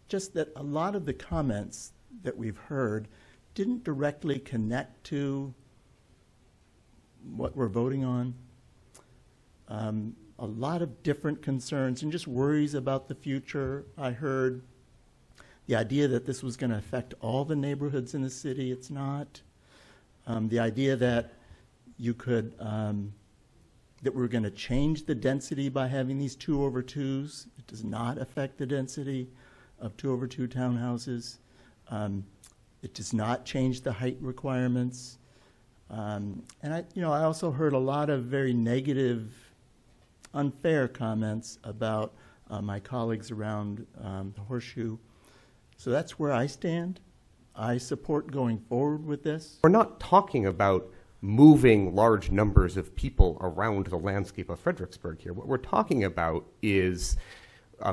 just that a lot of the comments that we've heard didn't directly connect to what we're voting on. A lot of different concerns and just worries about the future. I heard the idea that this was going to affect all the neighborhoods in the city. It's not. The idea that you could, that we're going to change the density by having these 2/2s. It does not affect the density of 2/2 townhouses. It does not change the height requirements. And I also heard a lot of very negative, unfair comments about my colleagues around the Horseshoe. So that's where I stand. I support going forward with this. We're not talking about moving large numbers of people around the landscape of Fredericksburg here. What we're talking about is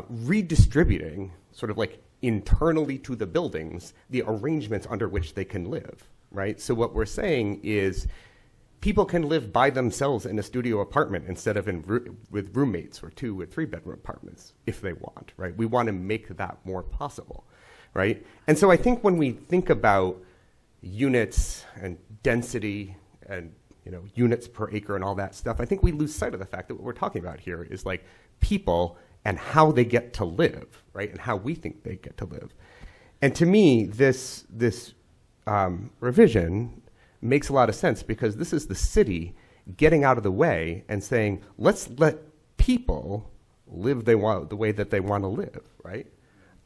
redistributing, sort of like internally to the buildings, the arrangements under which they can live, right? So what we're saying is people can live by themselves in a studio apartment instead of with roommates or 2 or 3 bedroom apartments if they want, right? We want to make that more possible, right? And so I think when we think about units and density and units per acre and all that stuff, I think we lose sight of the fact that what we're talking about here is like people and how they get to live, right? And how we think they get to live. And to me, this revision makes a lot of sense because this is the city getting out of the way and saying, let's let people live the way that they want to live, right?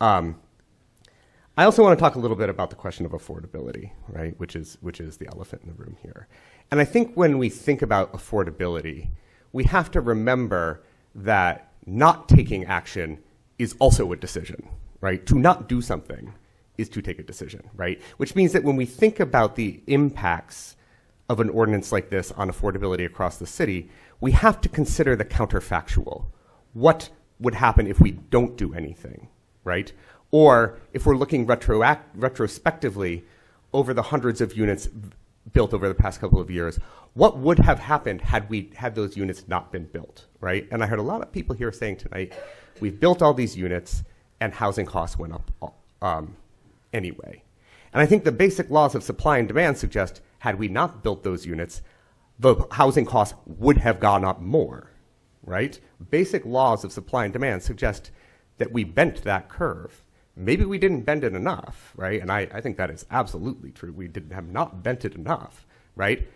I also want to talk a little bit about the question of affordability, right? Which is the elephant in the room here. And I think when we think about affordability, we have to remember that not taking action is also a decision, right? To not do something is to take a decision, right? Which means that when we think about the impacts of an ordinance like this on affordability across the city, we have to consider the counterfactual. What would happen if we don't do anything, right? Or if we're looking retrospectively over the hundreds of units built over the past couple of years, what would have happened had those units not been built, right? And I heard a lot of people here saying tonight, we've built all these units and housing costs went up anyway. And I think the basic laws of supply and demand suggest had we not built those units, the housing costs would have gone up more, right? Basic laws of supply and demand suggest that we bent that curve. Maybe we didn't bend it enough, right? And I think that is absolutely true. We have not bent it enough, right?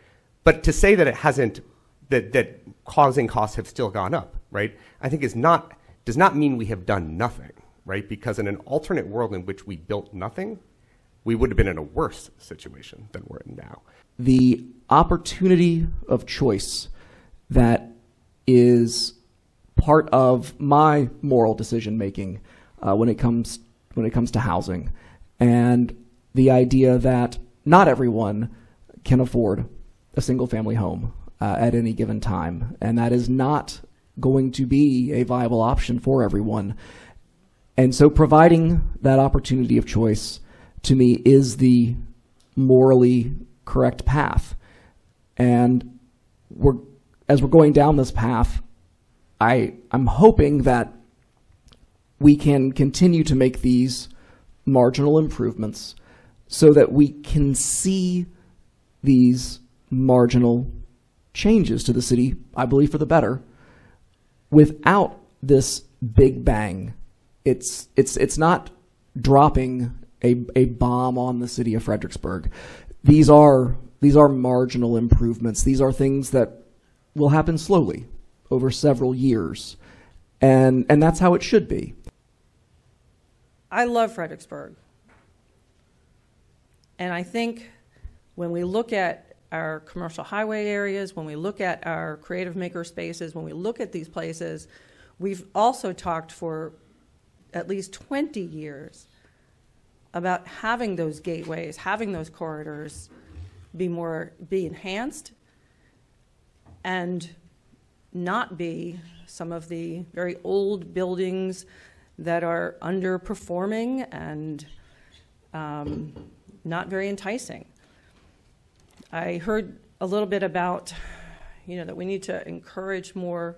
But to say that it hasn't, that causing costs have still gone up, right? I think does not mean we have done nothing, right? Because in an alternate world in which we built nothing, we would have been in a worse situation than we're in now. The opportunity of choice that is part of my moral decision making when it comes to housing, and the idea that not everyone can afford a single family home at any given time, and that is not going to be a viable option for everyone. And so providing that opportunity of choice, to me, is the morally correct path. And as we're going down this path, I'm hoping that we can continue to make these marginal improvements so that we can see these marginal changes to the city, I believe for the better, without this big bang. It's not dropping a bomb on the city of Fredericksburg. These are marginal improvements. These are things that will happen slowly over several years. And that's how it should be. I love Fredericksburg. And I think when we look at our commercial highway areas, when we look at our creative maker spaces, when we look at these places, we've also talked for at least 20 years about having those gateways, having those corridors be enhanced and not be some of the very old buildings that are underperforming and not very enticing. I heard a little bit about, that we need to encourage more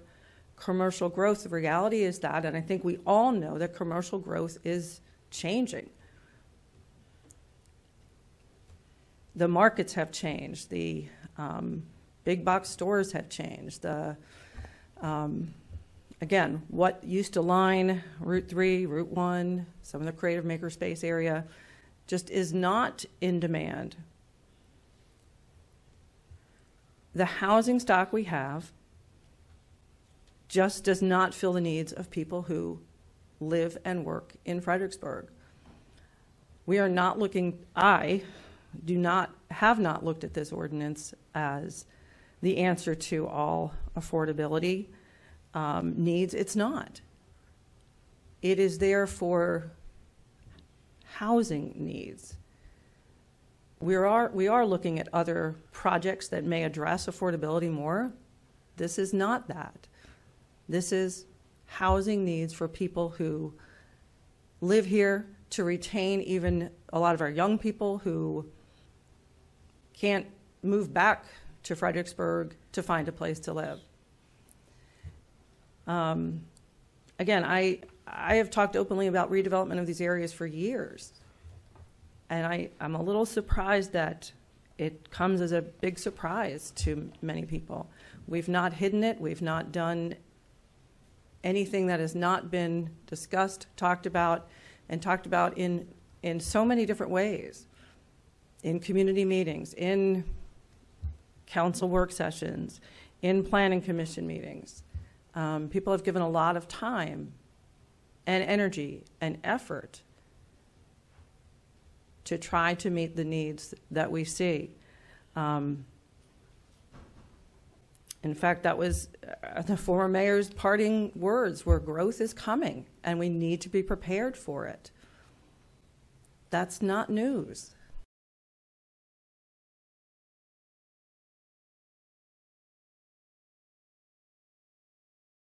commercial growth. The reality is that, and I think we all know that commercial growth is changing. The markets have changed. The big box stores have changed. The again, what used to line Route 3, Route 1, some of the creative makerspace area, just is not in demand. The housing stock we have just does not fill the needs of people who live and work in Fredericksburg. We are not looking, I have not looked at this ordinance as the answer to all affordability needs. It's not. It is there for housing needs. We are looking at other projects that may address affordability more. This is not that. This is housing needs for people who live here, to retain even a lot of our young people who can't move back to Fredericksburg to find a place to live. Again, I have talked openly about redevelopment of these areas for years. And I'm a little surprised that it comes as a big surprise to many people. We've not hidden it. We've not done anything that has not been discussed, talked about, and talked about in so many different ways. In community meetings, in council work sessions, in planning commission meetings. People have given a lot of time and energy and effort to try to meet the needs that we see. In fact, that was the former mayor's parting words, where growth is coming and we need to be prepared for it. That's not news.